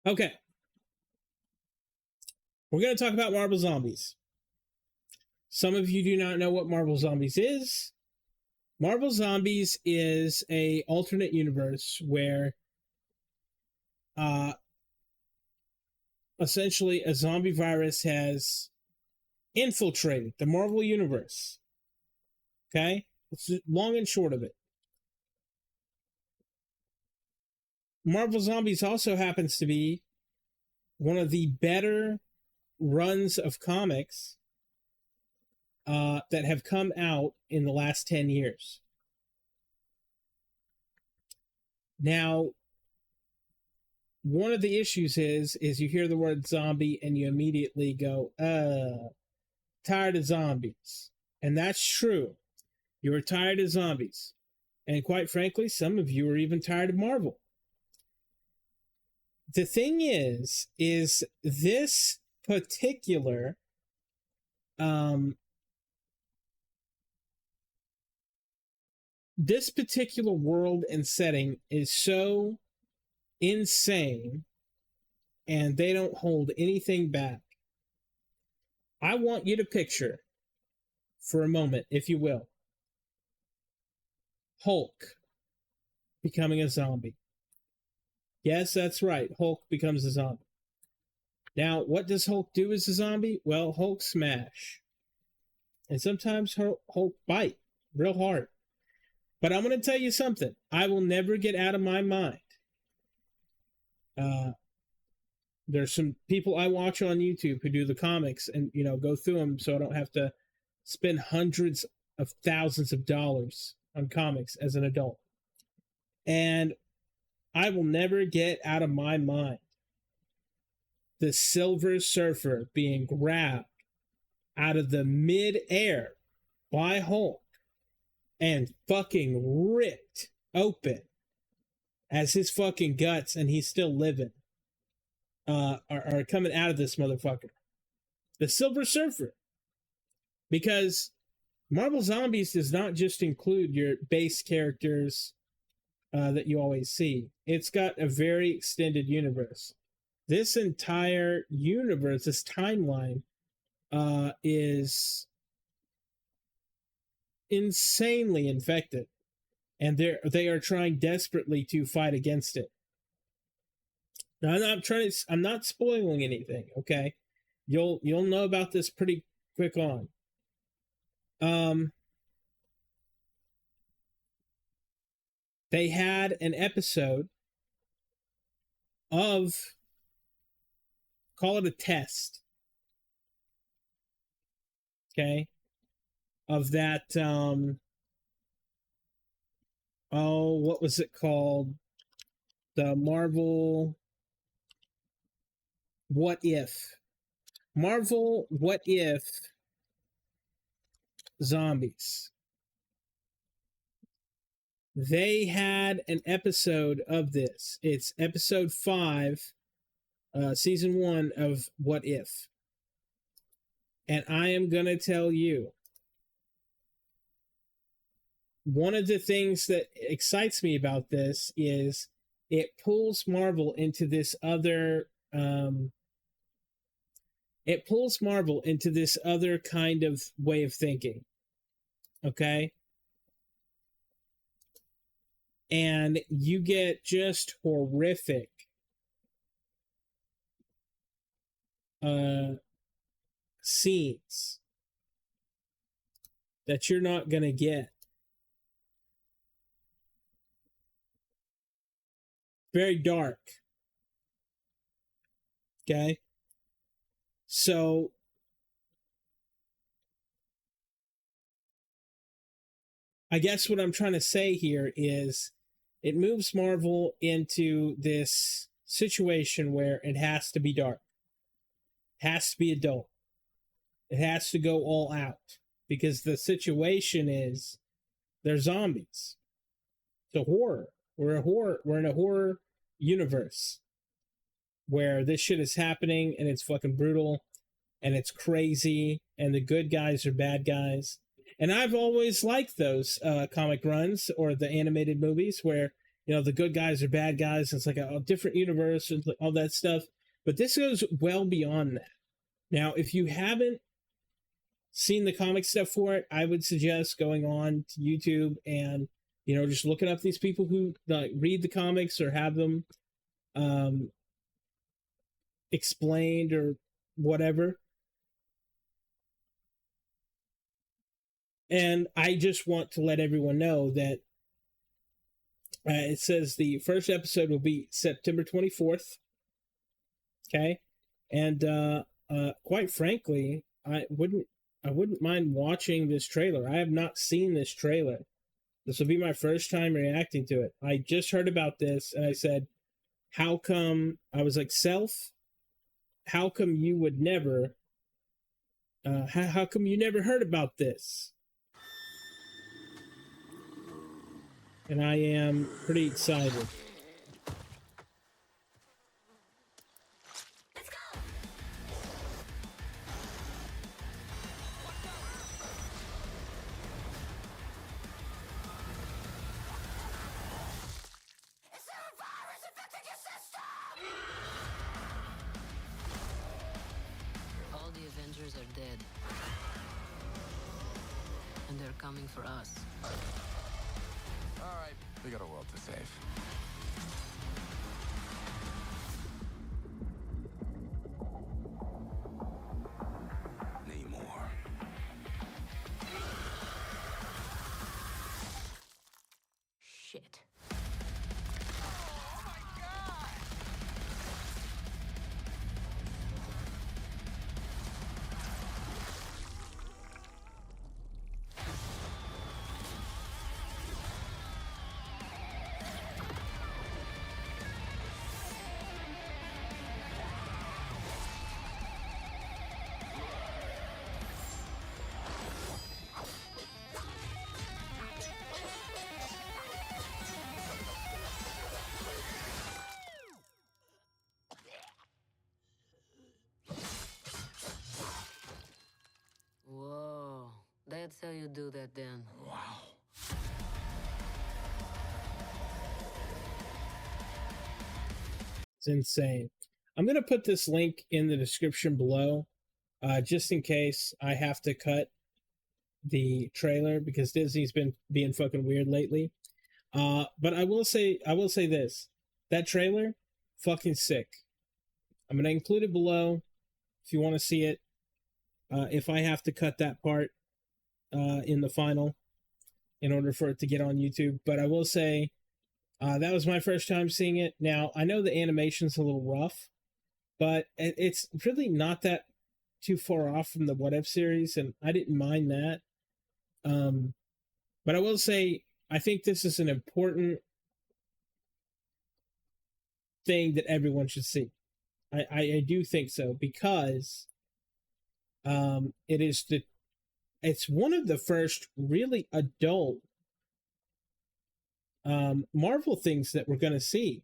Okay, we're going to talk about Marvel Zombies. Some of you do not know what Marvel Zombies is. Marvel Zombies is a alternate universe where essentially a zombie virus has infiltrated the Marvel universe. Okay? It's long and short of it. Marvel Zombies also happens to be one of the better runs of comics that have come out in the last 10 years. Now, one of the issues is you hear the word zombie and you immediately go, tired of zombies. And that's true. You are tired of zombies. And quite frankly, some of you are even tired of Marvel. The thing is this particular world and setting is so insane, and they don't hold anything back. I want you to picture, for a moment, if you will, Hulk becoming a zombie. Yes, that's right. Hulk becomes a zombie. Now, what does Hulk do as a zombie? Well, Hulk smash. And sometimes Hulk bite real hard. But I'm going to tell you something. I will never get out of my mind. There's some people I watch on YouTube who do the comics and, go through them so I don't have to spend hundreds of thousands of dollars on comics as an adult. And I will never get out of my mind the Silver Surfer being grabbed out of the mid-air by Hulk and fucking ripped open as his fucking guts, and he's still living, are coming out of this motherfucker. The Silver Surfer. Because Marvel Zombies does not just include your base characters that you always see. It's got a very extended universe. This entire universe, this timeline, is insanely infected, and they are trying desperately to fight against it. Now, I'm not spoiling anything. Okay, you'll know about this pretty quick on. They had an episode of, call it a test, okay, of that, what was it called? The Marvel What If. Marvel What If Zombies. They had an episode of this. It's episode 5, season 1 of What If. And I am going to tell you, one of the things that excites me about this is it pulls Marvel into this other kind of way of thinking. Okay? And you get just horrific scenes that you're not going to get. Very dark. Okay? So, I guess what I'm trying to say here is it moves Marvel into this situation where it has to be dark. It has to be adult. It has to go all out. Because the situation is they're zombies. It's a horror. We're in a horror universe where this shit is happening and it's fucking brutal and it's crazy and the good guys are bad guys. And I've always liked those comic runs or the animated movies where the good guys are bad guys. It's like a different universe and all that stuff. But this goes well beyond that. Now, if you haven't seen the comic stuff for it, I would suggest going on to YouTube and just looking up these people who read the comics or have them explained or whatever. And I just want to let everyone know that it says the first episode will be September 24th. Okay, and quite frankly, I wouldn't mind watching this trailer. I have not seen this trailer. This will be my first time reacting to it. I just heard about this and I said, how come, I was like, Self, how come you would never, how come you never heard about this? And I am pretty excited. Are dead. And they're coming for us. All right, we got a world to save. Namor. Shit. Whoa, that's how you do that then. Wow. It's insane. I'm going to put this link in the description below, just in case I have to cut the trailer because Disney's been being fucking weird lately. But I will say this. That trailer, fucking sick. I'm going to include it below if you want to see it. If I have to cut that part in the final in order for it to get on YouTube. But I will say that was my first time seeing it. Now, I know the animation's a little rough, but it's really not that too far off from the What If series, and I didn't mind that. But I will say, I think this is an important thing that everyone should see. I do think so, because it's one of the first really adult Marvel things that we're going to see.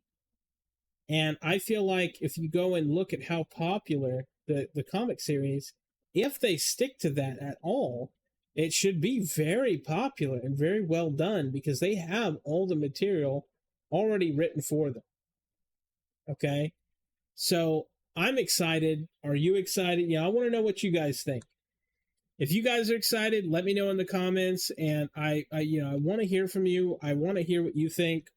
And I feel like if you go and look at how popular the comic series, if they stick to that at all, it should be very popular and very well done because they have all the material already written for them. Okay? So I'm excited. Are you excited? Yeah, I want to know what you guys think. If you guys are excited, let me know in the comments, and I want to hear from you. I want to hear what you think.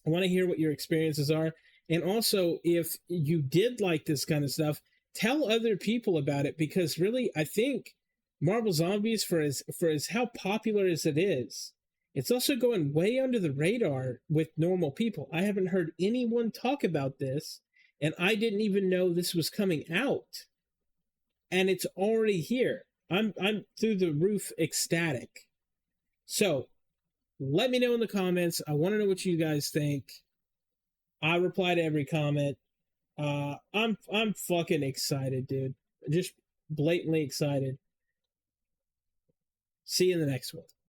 I want to hear what your experiences are. And also, if you did like this kind of stuff, tell other people about it, because really, I think Marvel Zombies, for as how popular as it is, it's also going way under the radar with normal people. I haven't heard anyone talk about this, and I didn't even know this was coming out. And it's already here. I'm through the roof ecstatic. So let me know in the comments. I want to know what you guys think. I reply to every comment. I'm fucking excited, dude. Just blatantly excited. See you in the next one.